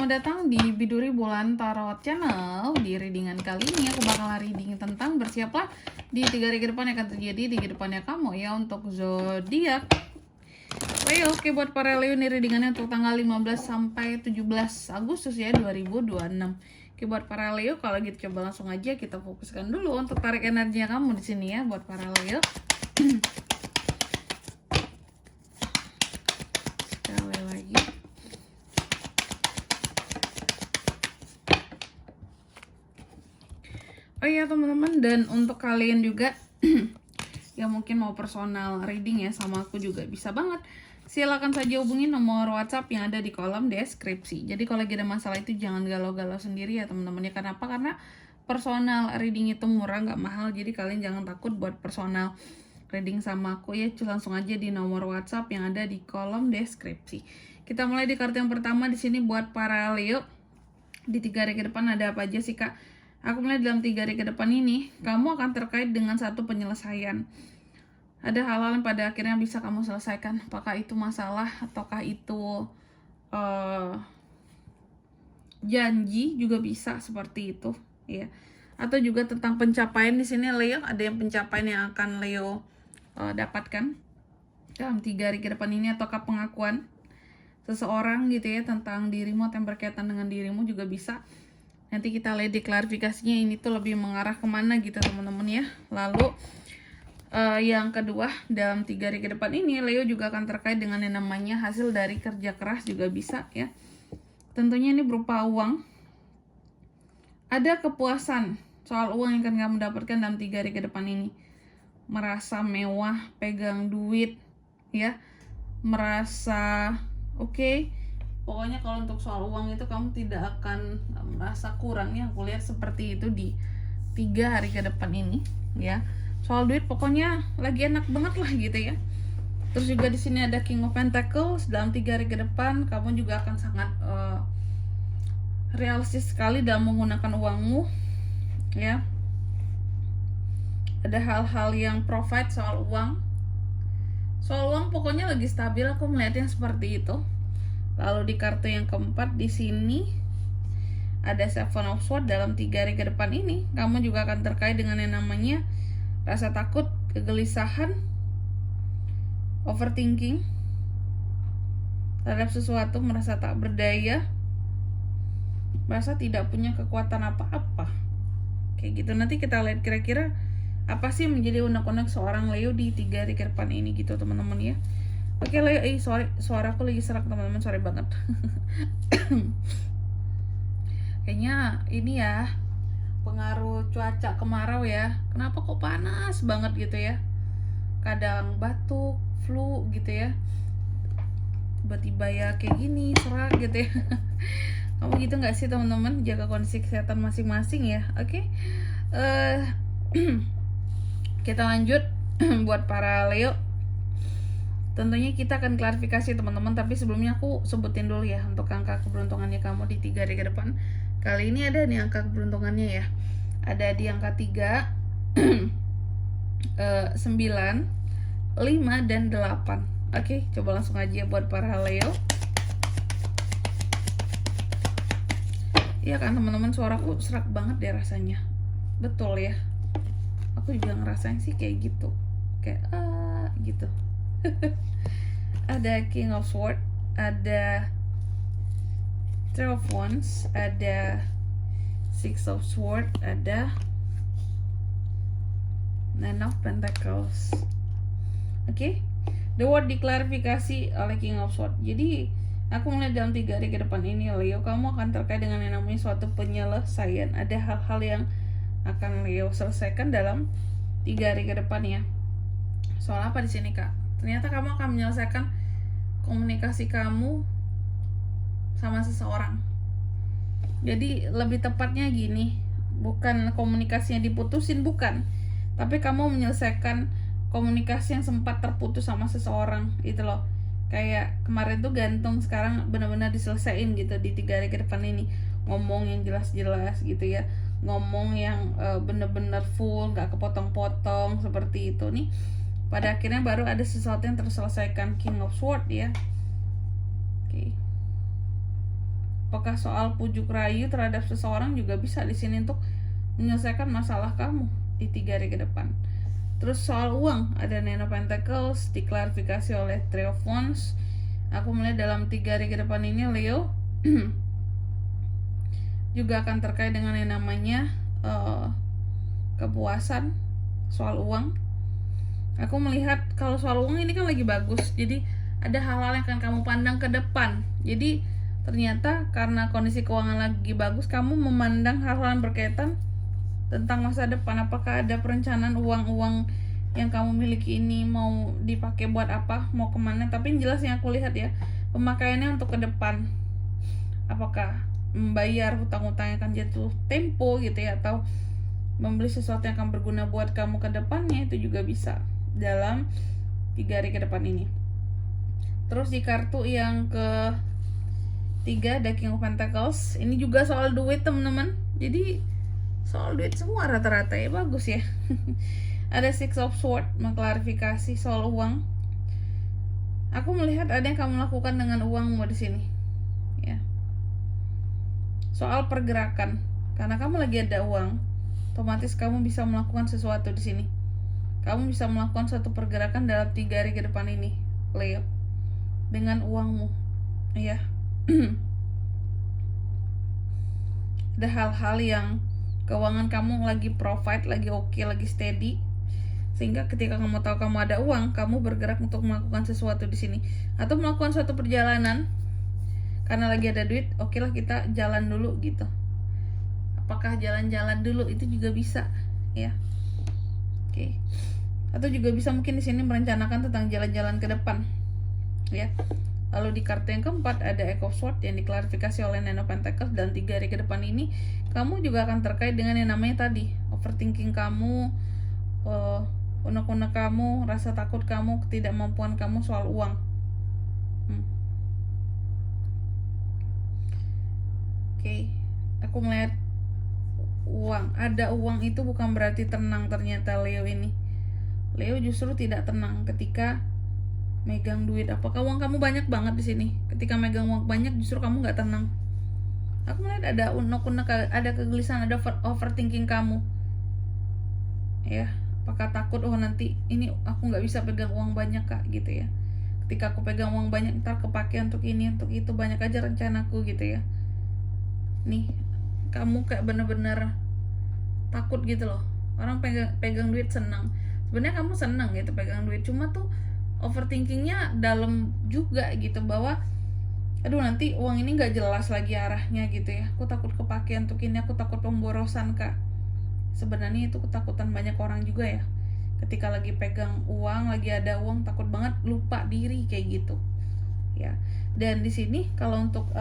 selamat datang di Biduri Bulan Tarot Channel. Di readingan kali ini aku bakal reading tentang bersiaplah di 3 hari ke depan yang akan terjadi di kedepannya kamu ya untuk zodiak. Oke, buat para Leo nih readingannya untuk tanggal 15 sampai 17 Agustus ya 2026. Oke, buat para Leo kalau gitu coba langsung aja kita fokuskan dulu untuk tarik energinya kamu di sini ya buat para Leo. Sekali lagi. Oh iya teman-teman, dan untuk kalian juga yang mungkin mau personal reading ya sama aku juga bisa banget. Silakan saja hubungi nomor WhatsApp yang ada di kolom deskripsi. Jadi kalau lagi ada masalah itu jangan galau-galau sendiri ya teman-teman ya. Kenapa? Karena personal reading itu murah, nggak mahal. Jadi kalian jangan takut buat personal reading sama aku ya. Langsung aja di nomor WhatsApp yang ada di kolom deskripsi. Kita mulai di kartu yang pertama di sini buat para Leo. Di 3 hari ke depan ada apa aja sih Kak? Aku mulai dalam 3 hari ke depan ini, kamu akan terkait dengan satu penyelesaian. Ada hal-hal yang pada akhirnya bisa kamu selesaikan. Apakah itu masalah, ataukah itu janji juga bisa seperti itu, ya. Atau juga tentang pencapaian di sini Leo, ada yang pencapaian yang akan Leo dapatkan dalam 3 hari ke depan ini, ataukah pengakuan seseorang gitu ya tentang dirimu atau yang berkaitan dengan dirimu juga bisa. Nanti kita lihat di klarifikasinya ini tuh lebih mengarah kemana gitu teman-teman ya. Lalu yang kedua, dalam 3 hari ke depan ini Leo juga akan terkait dengan yang namanya hasil dari kerja keras juga bisa ya. Tentunya ini berupa uang. Ada kepuasan soal uang yang akan kamu dapatkan dalam 3 hari ke depan ini. Merasa mewah, pegang duit ya. Merasa oke. Pokoknya kalau untuk soal uang itu kamu tidak akan merasa kurang ya. Aku lihat seperti itu di 3 hari ke depan ini ya. Soal duit pokoknya lagi enak banget lah gitu ya. Terus juga di sini ada King of Pentacles. Dalam 3 hari ke depan kamu juga akan sangat realistis sekali dalam menggunakan uangmu ya. Ada hal-hal yang provide soal uang. Soal uang pokoknya lagi stabil, aku melihatnya seperti itu. Lalu di kartu yang keempat di sini ada Seven of Swords. Dalam 3 hari ke depan ini kamu juga akan terkait dengan yang namanya rasa takut, kegelisahan, overthinking terhadap sesuatu, merasa tak berdaya, merasa tidak punya kekuatan apa-apa. Kayak gitu. Nanti kita lihat kira-kira apa sih menjadi unek-unek seorang Leo di 3 hari ke depan ini gitu teman-teman ya. Oke Leo, suara aku lagi serak teman-teman, sorry banget. Kayaknya ini ya pengaruh cuaca kemarau ya. Kenapa kok panas banget gitu ya? Kadang batuk, flu gitu ya. Tiba-tiba ya kayak gini, serak gitu ya. Kamu gitu nggak sih teman-teman? Jaga kondisi kesehatan masing-masing ya. Oke. Kita lanjut buat para Leo. Tentunya kita akan klarifikasi teman-teman, tapi sebelumnya aku sebutin dulu ya untuk angka keberuntungannya kamu di 3 hari ke depan. Kali ini ada nih angka keberuntungannya ya. Ada di angka 3, 9, 5, dan 8. Oke, coba langsung aja buat para Leo. Iya kan teman-teman, suaraku serak banget deh rasanya. Betul ya. Aku juga ngerasain sih kayak gitu. Kayak gitu. Ada King of Swords, ada Three of Wands, ada Six of Swords, ada Nine of Pentacles. Oke, the word diklarifikasi oleh King of Swords. Jadi aku melihat dalam 3 hari ke depan ini Leo, kamu akan terkait dengan yang namanya suatu penyelesaian. Ada hal-hal yang akan Leo selesaikan dalam 3 hari ke depan ya. Soal apa di sini Kak? Ternyata kamu akan menyelesaikan komunikasi kamu sama seseorang. Jadi lebih tepatnya gini, bukan komunikasinya diputusin, bukan, tapi kamu menyelesaikan komunikasi yang sempat terputus sama seseorang gitu loh. Kayak kemarin tuh gantung, sekarang benar-benar diselesain gitu di 3 hari ke depan ini. Ngomong yang jelas-jelas gitu ya, ngomong yang benar-benar full, gak kepotong-potong seperti itu nih. Pada akhirnya baru ada sesuatu yang terselesaikan. King of Swords ya. Oke. Apakah soal pujuk rayu terhadap seseorang juga bisa di sini untuk menyelesaikan masalah kamu di 3 hari ke depan. Terus soal uang, ada Nine of Pentacles, diklarifikasi oleh Three of Wands. Aku melihat dalam 3 hari ke depan ini Leo juga akan terkait dengan yang namanya kepuasan soal uang. Aku melihat kalau soal uang ini kan lagi bagus, jadi ada hal-hal yang akan kamu pandang ke depan. Jadi ternyata karena kondisi keuangan lagi bagus, kamu memandang hal-hal yang berkaitan tentang masa depan. Apakah ada perencanaan uang-uang yang kamu miliki ini mau dipakai buat apa, mau kemana. Tapi yang jelas yang aku lihat ya, pemakaiannya untuk ke depan. Apakah membayar hutang-hutang yang akan jatuh tempo gitu ya, atau membeli sesuatu yang akan berguna buat kamu ke depannya, itu juga bisa dalam 3 hari ke depan ini. Terus di kartu yang ke 3 ada King of Pentacles. Ini juga soal duit teman-teman. Jadi soal duit semua rata-rata ya, bagus ya. Ada Six of Swords mengklarifikasi soal uang. Aku melihat ada yang kamu lakukan dengan uangmu di sini. Ya. Soal pergerakan. Karena kamu lagi ada uang, otomatis kamu bisa melakukan sesuatu di sini. Kamu bisa melakukan suatu pergerakan dalam 3 hari ke depan ini, Leo, dengan uangmu. Ya. Ada hal-hal yang keuangan kamu lagi provide, lagi oke, lagi steady, sehingga ketika kamu tahu kamu ada uang, kamu bergerak untuk melakukan sesuatu di sini, atau melakukan suatu perjalanan karena lagi ada duit. Oke lah, kita jalan dulu gitu. Apakah jalan-jalan dulu itu juga bisa ya. Oke. Atau juga bisa mungkin di sini merencanakan tentang jalan-jalan ke depan ya. Lalu di kartu yang keempat ada Eight of Swords yang diklarifikasi oleh Nine of Pentacles. Dan 3 hari ke depan ini kamu juga akan terkait dengan yang namanya tadi overthinking kamu, unek-unek kamu, rasa takut kamu, ketidakmampuan kamu soal uang. Oke. Aku melihat uang. Ada uang itu bukan berarti tenang ternyata Leo ini. Leo justru tidak tenang ketika megang duit. Apakah uang kamu banyak banget di sini? Ketika megang uang banyak, justru kamu nggak tenang. Aku melihat ada unek-unek, ada kegelisahan, ada overthinking kamu. Ya, apakah takut nanti ini aku nggak bisa pegang uang banyak kak gitu ya. Ketika aku pegang uang banyak, ntar kepake untuk ini, untuk itu, banyak aja rencanaku gitu ya. Nih, kamu kayak bener-bener takut gitu loh. Orang pegang duit senang. Sebenarnya kamu senang gitu pegang duit, cuma tuh overthinkingnya dalam juga gitu, bahwa aduh nanti uang ini nggak jelas lagi arahnya gitu ya. Aku takut kepake untuk ini, aku takut pemborosan kak. Sebenarnya itu ketakutan banyak orang juga ya. Ketika lagi pegang uang, lagi ada uang, takut banget lupa diri kayak gitu ya. Dan di sini kalau untuk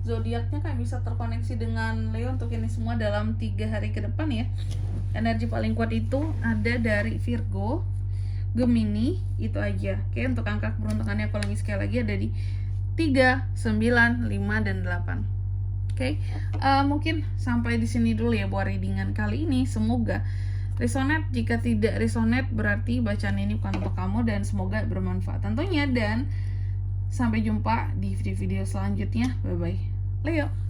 zodiaknya kan bisa terkoneksi dengan Leo untuk ini semua dalam 3 hari ke depan ya. Energi paling kuat itu ada dari Virgo, Gemini, itu aja. Oke, untuk angka keberuntungannya aku lagi sekali lagi ada di 3, 9, 5, dan 8. Oke, mungkin sampai di sini dulu ya buat readingan kali ini. Semoga resonate. Jika tidak resonate berarti bacaan ini bukan untuk kamu, dan semoga bermanfaat tentunya. Dan sampai jumpa di video-video selanjutnya. Bye-bye Leo.